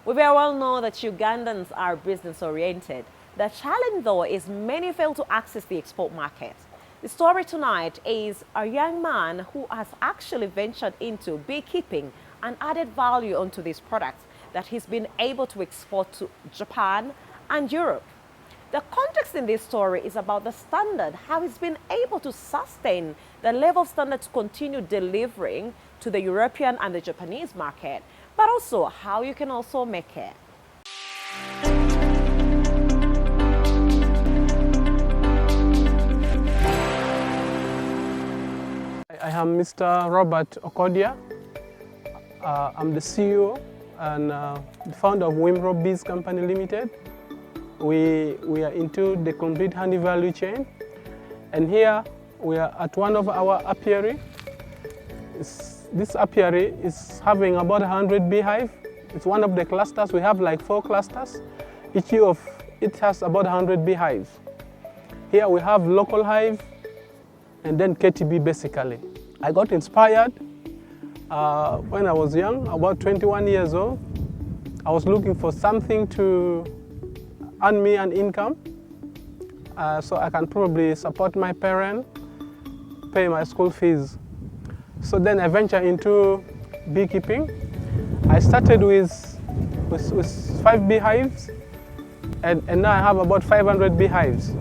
We very well know that Ugandans are business-oriented. The challenge, though, is many fail to access the export market. The story tonight is a young man who has actually ventured into beekeeping and added value onto these products that he's been able to export to Japan and Europe. The context in this story is about the standard, how he's been able to sustain the level of standard to continue delivering to the European and the Japanese market, but also how you can also make it. I am Mr. Robert Okodia. I'm the CEO and the founder of Wimro Bees Company Limited. We are into the complete honey value chain, and here we are at one of our apiary. This apiary is having about 100 beehive. It's one of the clusters. We have like 4 clusters. Each of it has about 100 beehives. Here we have local hive and then KTB basically. I got inspired when I was young, about 21 years old. I was looking for something to earn me an income so I can probably support my parents, pay my school fees. So then I ventured into beekeeping. I started with 5 beehives and now I have about 500 beehives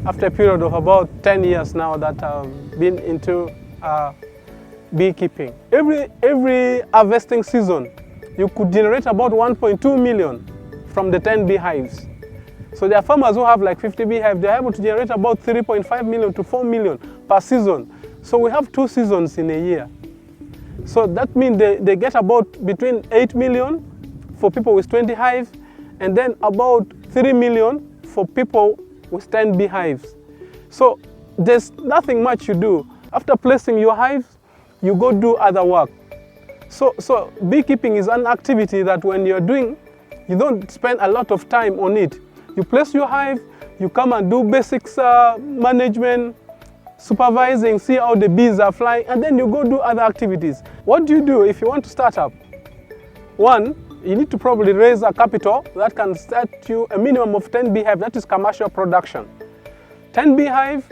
after a period of about 10 years now that I've been into beekeeping. Every harvesting season, you could generate about 1.2 million from the 10 beehives. So there are farmers who have like 50 beehives, they're able to generate about 3.5 million to 4 million per season. So we have 2 seasons in a year. So that means they get about between 8 million for people with 20 hives and then about 3 million for people with 10 beehives. So there's nothing much you do. After placing your hives, you go do other work. So beekeeping is an activity that when you're doing, you don't spend a lot of time on it. You place your hive, you come and do basics management, supervising, see how the bees are flying, and then you go do other activities. What do you do if you want to start up? One, you need to probably raise a capital that can start you a minimum of 10 beehive, that is commercial production. 10 beehive,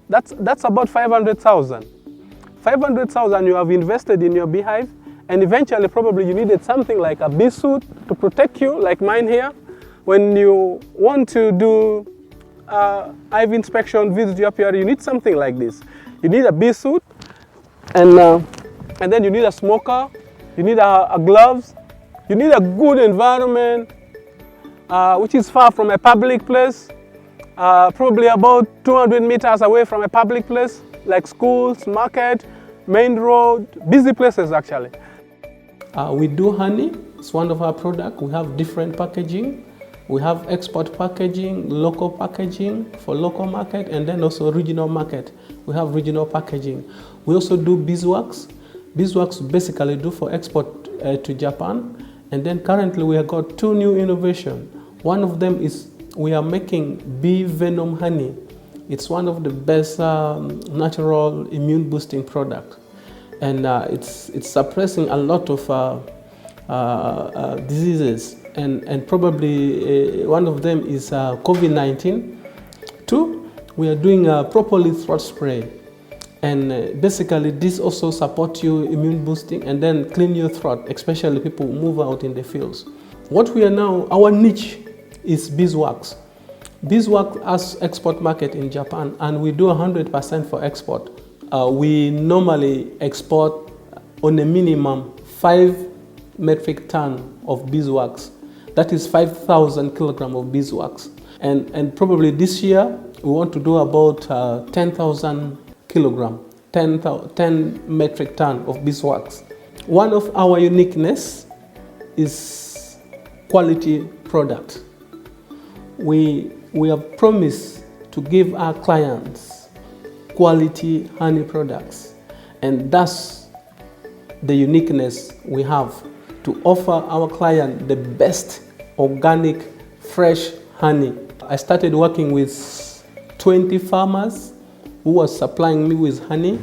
that's about 500,000. 500,000 you have invested in your beehive, and eventually probably you needed something like a bee suit to protect you, like mine here. When you want to do hive inspection, visit your apiary, you need something like this. You need a bee suit, and then you need a smoker, you need a gloves, you need a good environment, which is far from a public place, probably about 200 meters away from a public place, like schools, market, main road, busy places actually. We do honey, it's one of our products. We have different packaging. We have export packaging, local packaging for local market, and then also regional market. We have regional packaging. We also do beeswax. Beeswax basically do for export to Japan. And then currently we have got 2 new innovations. One of them is we are making bee venom honey. It's one of the best natural immune boosting product. And it's suppressing a lot of diseases. And probably one of them is COVID-19. 2, we are doing a propolis throat spray. And basically this also supports your immune boosting and then clean your throat, especially people who move out in the fields. What we are now, our niche is beeswax. Beeswax has export market in Japan and we do 100% for export. We normally export on a minimum 5 metric ton of beeswax. That is 5,000 kilograms of beeswax. And probably this year, we want to do about 10,000 kilograms, 10 metric ton of beeswax. One of our uniqueness is quality product. We have promised to give our clients quality honey products. And that's the uniqueness we have to offer our client the best organic, fresh honey. I started working with 20 farmers who were supplying me with honey.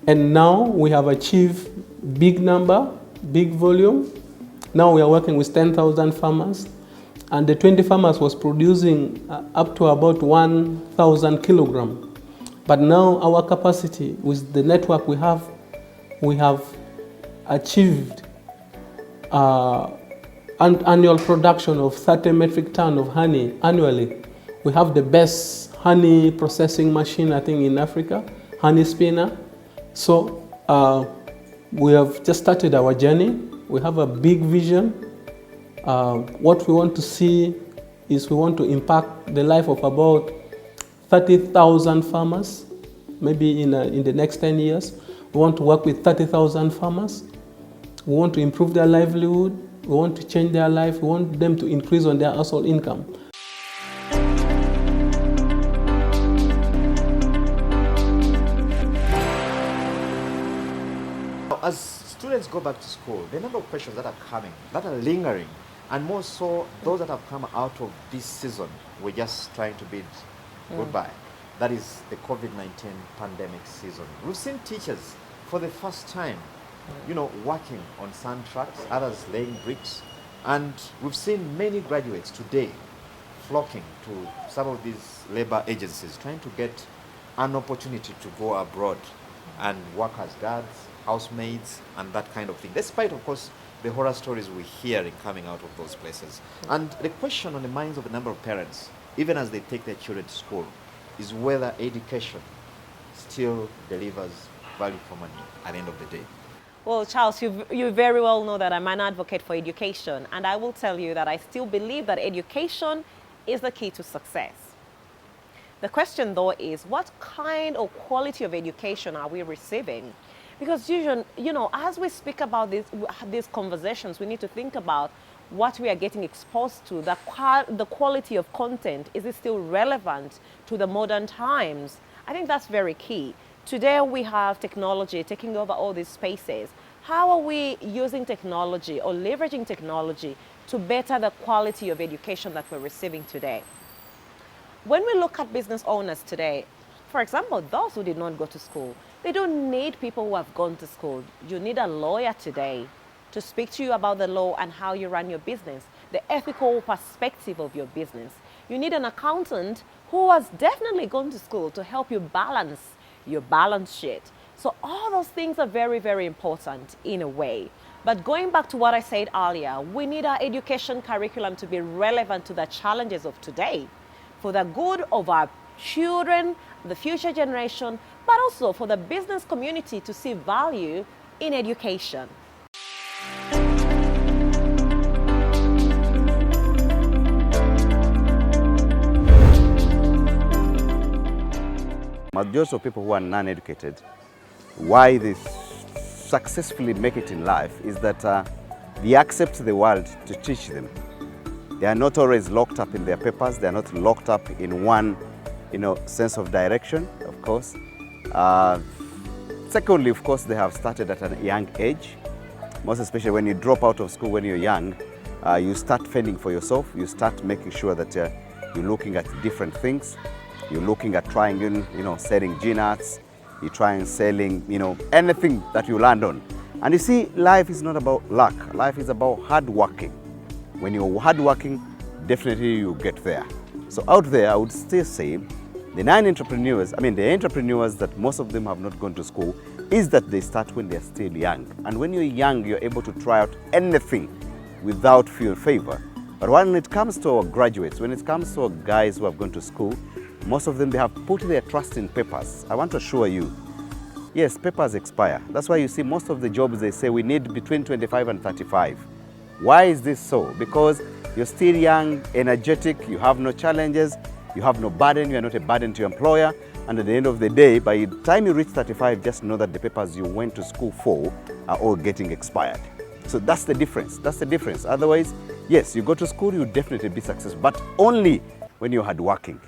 And now we have achieved big number, big volume. Now we are working with 10,000 farmers, and the 20 farmers was producing up to about 1,000 kilogram. But now our capacity with the network we have achieved an annual production of 30 metric ton of honey annually. We have the best honey processing machine, I think, in Africa, honey spinner. So we have just started our journey. We have a big vision. What we want to see is we want to impact the life of about 30,000 farmers, maybe in the next 10 years. We want to work with 30,000 farmers. We want to improve their livelihood. We want to change their life. We want them to increase on their household income. As students go back to school, the number of questions that are coming, that are lingering, and more so those that have come out of this season, we're just trying to bid goodbye. That is the COVID-19 pandemic season. We've seen teachers for the first time, working on sand trucks, others laying bricks, and we've seen many graduates today flocking to some of these labor agencies, trying to get an opportunity to go abroad and work as guards, housemaids, and that kind of thing, despite, of course, the horror stories we're hearing coming out of those places. And the question on the minds of a number of parents, even as they take their children to school, is whether education still delivers value for money at the end of the day. Well, Charles, you very well know that I'm an advocate for education, and I will tell you that I still believe that education is the key to success. The question, though, is what kind or quality of education are we receiving? Because usually, as we speak about these conversations, we need to think about what we are getting exposed to, the quality of content. Is it still relevant to the modern times? I think that's very key. Today we have technology taking over all these spaces. How are we using technology or leveraging technology to better the quality of education that we're receiving today? When we look at business owners today, for example, those who did not go to school, they don't need people who have gone to school. You need a lawyer today to speak to you about the law and how you run your business, the ethical perspective of your business. You need an accountant who has definitely gone to school to help you balance your balance sheet. So all those things are very, very important in a way. But going back to what I said earlier, we need our education curriculum to be relevant to the challenges of today, for the good of our children, the future generation, but also for the business community to see value in education. Majority of people who are non-educated, why they successfully make it in life is that they accept the world to teach them. They are not always locked up in their papers. They are not locked up in one, sense of direction, of course. Secondly, of course, they have started at a young age. Most especially when you drop out of school when you're young, you start fending for yourself. You start making sure that you're looking at different things. You're looking at trying, selling G-nuts. You're trying selling, anything that you land on. And you see, life is not about luck. Life is about hard working. When you're hard working, definitely you get there. So out there, I would still say, the entrepreneurs that most of them have not gone to school, is that they start when they're still young. And when you're young, you're able to try out anything without fear favor. But when it comes to our graduates, when it comes to our guys who have gone to school, most of them, they have put their trust in papers. I want to assure you, yes, papers expire. That's why you see most of the jobs, they say we need between 25 and 35. Why is this so? Because you're still young, energetic, you have no challenges, you have no burden, you are not a burden to your employer, and at the end of the day, by the time you reach 35, just know that the papers you went to school for are all getting expired. So that's the difference. That's the difference. Otherwise, yes, you go to school, you'll definitely be successful, but only when you're hardworking.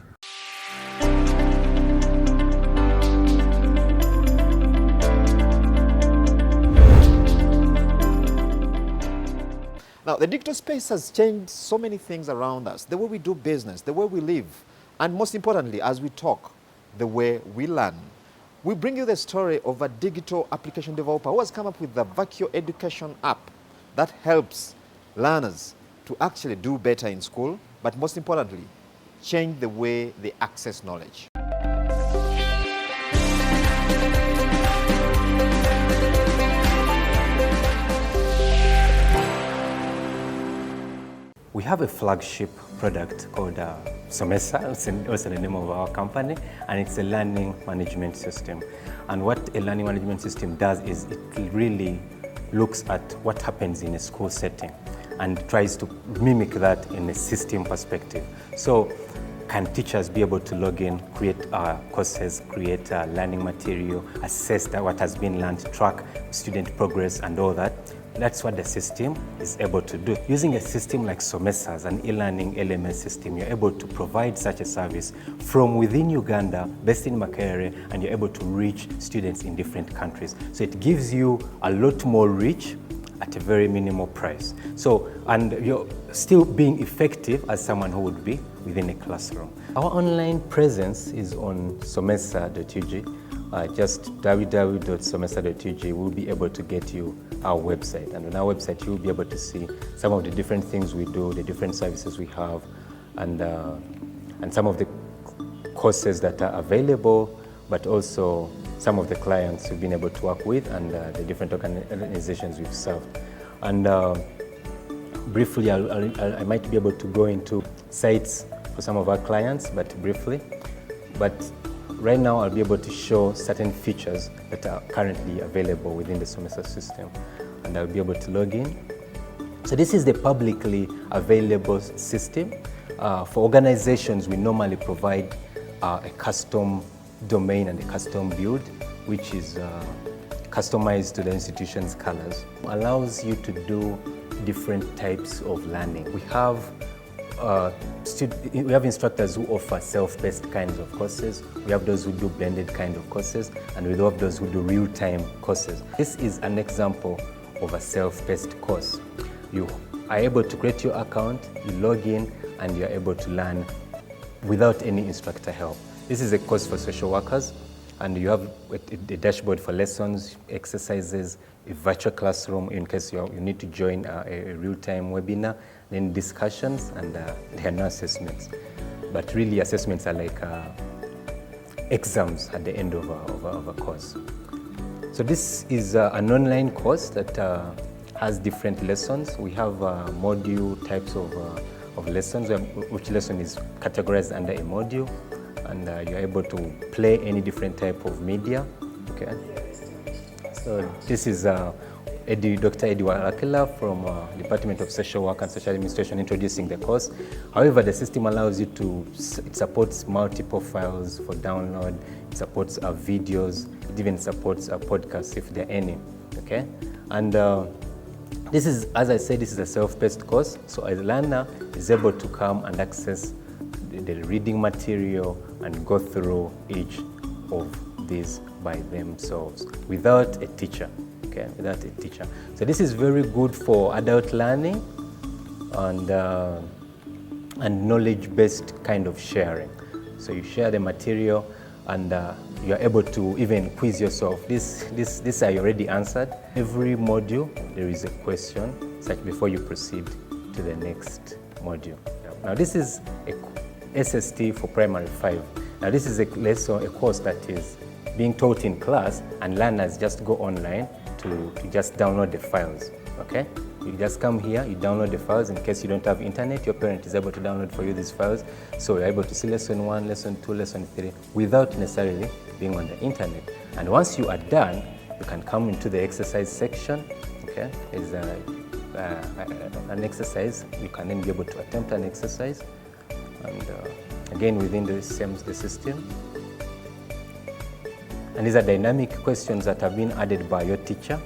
Now, the digital space has changed so many things around us, the way we do business, the way we live, and most importantly, as we talk, the way we learn. We bring you the story of a digital application developer who has come up with the Vacuo Education app that helps learners to actually do better in school, but most importantly, change the way they access knowledge. We have a flagship product called Somesa, it's also the name of our company, and it's a learning management system. And what a learning management system does is it really looks at what happens in a school setting and tries to mimic that in a system perspective. So can teachers be able to log in, create courses, create learning material, assess that what has been learned, track student progress and all that? That's what the system is able to do. Using a system like Somesa, an e-learning LMS system, you're able to provide such a service from within Uganda, based in Makerere, and you're able to reach students in different countries. So it gives you a lot more reach at a very minimal price. So, and you're still being effective as someone who would be within a classroom. Our online presence is on somesa.ug. Just www.somesa.ug will be able to get you our website. And on our website, you'll be able to see some of the different things we do, the different services we have, and some of the courses that are available, but also some of the clients we've been able to work with and the different organizations we've served. And briefly, I might be able to go into sites for some of our clients, but briefly. But right now, I'll be able to show certain features that are currently available within the Somesa system, and I'll be able to log in. So this is the publicly available system. For organizations, we normally provide a custom domain and a custom build, which is customized to the institution's colors. It allows you to do different types of learning. We have instructors who offer self-paced kinds of courses. We have those who do blended kind of courses, and we have those who do real-time courses. This is an example of a self-paced course. You are able to create your account, you log in, and you're able to learn without any instructor help. This is a course for social workers, and you have a dashboard for lessons, exercises, a virtual classroom in case you need to join a real-time webinar, then discussions, and there are no assessments. But really, assessments are like exams at the end of a course. So this is an online course that has different lessons. We have module types of lessons, which lesson is categorized under a module, and you're able to play any different type of media. Okay. So this is Dr. Eddie Warakila from Department of Social Work and Social Administration introducing the course. However, the system allows you it supports multiple files for download, it supports videos, it even supports podcasts if there are any, okay? And this is, as I said, this is a self-paced course, so a learner is able to come and access the reading material and go through each of these by themselves without a teacher. Okay, without a teacher. So this is very good for adult learning and knowledge-based kind of sharing. So you share the material and you are able to even quiz yourself. This I already answered. Every module there is a question such before you proceed to the next module. Now this is a SST for primary 5. Now this is a course that is being taught in class, and learners just go online to just download the files, okay? You just come here, you download the files. In case you don't have internet, your parent is able to download for you these files. So you're able to see lesson 1, lesson 2, lesson 3 without necessarily being on the internet. And once you are done, you can come into the exercise section, okay? There's an exercise. You can then be able to attempt an exercise. And again, within the system. And these are dynamic questions that have been added by your teacher.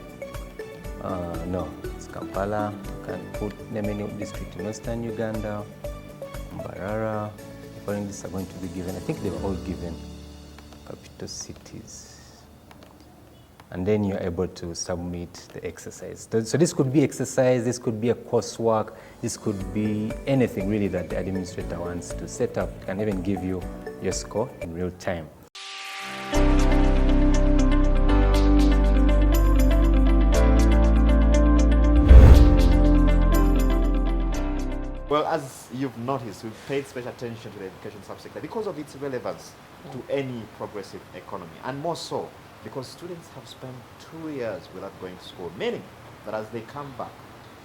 No, it's Kampala. You can put the menu district in Western Uganda, Mbarara. The following lists are going to be given. I think they were all given capital cities. And then you're able to submit the exercise. So this could be exercise, this could be a coursework, this could be anything really that the administrator wants to set up. It can even give you your score in real time. Well, as you've noticed, we've paid special attention to the education subsector because of its relevance to any progressive economy, and more so because students have spent 2 years without going to school, meaning that as they come back,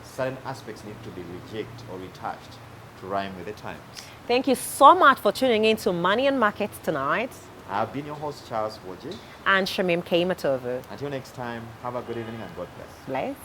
certain aspects need to be rejigged or retouched to rhyme with the times. Thank you so much for tuning in to Money and Markets tonight. I've been your host, Charles Woji. And Shamim Kaimatovu. Until next time, have a good evening and God bless. Bless.